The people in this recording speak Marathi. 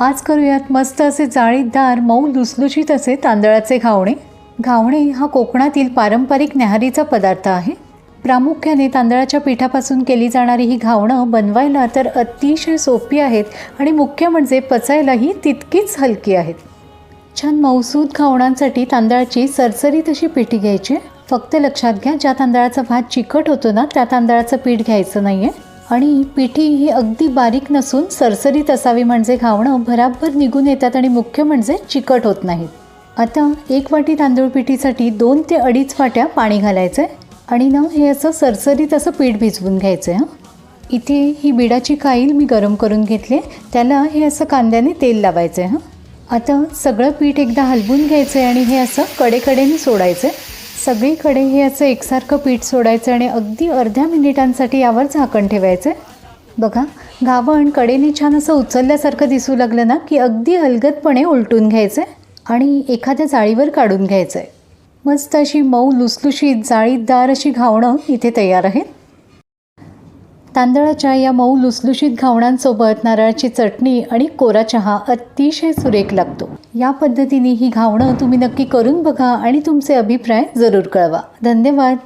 आज करूयात मस्त असे जाळीदार मऊ लुसलुशीत असे तांदळाचे घावणे. घावणे हा कोकणातील पारंपरिक न्याहारीचा पदार्थ आहे. प्रामुख्याने तांदळाच्या पिठापासून केली जाणारी ही घावणं बनवायला तर अतिशय सोपी आहेत आणि मुख्य म्हणजे पचायलाही तितकीच हलकी आहेत. छान मऊसूद घावणांसाठी तांदळाची सरसरीत अशी पिठी घ्यायची. फक्त लक्षात घ्या, ज्या तांदळाचा भात चिकट होतो ना त्या तांदळाचं पीठ घ्यायचं नाही आहे. आणि पिठी ही अगदी बारीक नसून सरसरीत असावी म्हणजे घावणं भराभर निघून येतात आणि मुख्य म्हणजे चिकट होत नाहीत. आता 1 वाटी तांदूळ पिठीसाठी 2 ते 2.5 वाट्या पाणी घालायचं आहे आणि हे असं सरसरीत असं पीठ भिजवून घ्यायचं आहे. इथे ही बिडाची काईल मी गरम करून घेतली, त्याला हे असं कांद्याने तेल लावायचं आहे. आता सगळं पीठ एकदा हलवून घ्यायचं आहे आणि हे असं कडेकडेने सोडायचं आहे. सगळीकडे हे असं एकसारखं पीठ सोडायचं आणि अगदी अर्ध्या मिनिटांसाठी यावर झाकण ठेवायचं आहे. बघा, घावण कडेने छान असं उचलल्यासारखं दिसू लागलं ना की अगदी अलगदपणे उलटून घ्यायचं आहे आणि एखाद्या जाळीवर काढून घ्यायचं आहे. मस्त अशी मऊ लुसलुशीत जाळीदार अशी घावणं इथे तयार आहेत. तांदळाच्या या मऊ लुसलुशीत घावणांसोबत नारळाची चटणी आणि कोरा चहा अतिशय सुरेख लागतो. या पद्धतीने ही घावणं तुम्ही नक्की करून बघा आणि तुमचे अभिप्राय जरूर कळवा. धन्यवाद.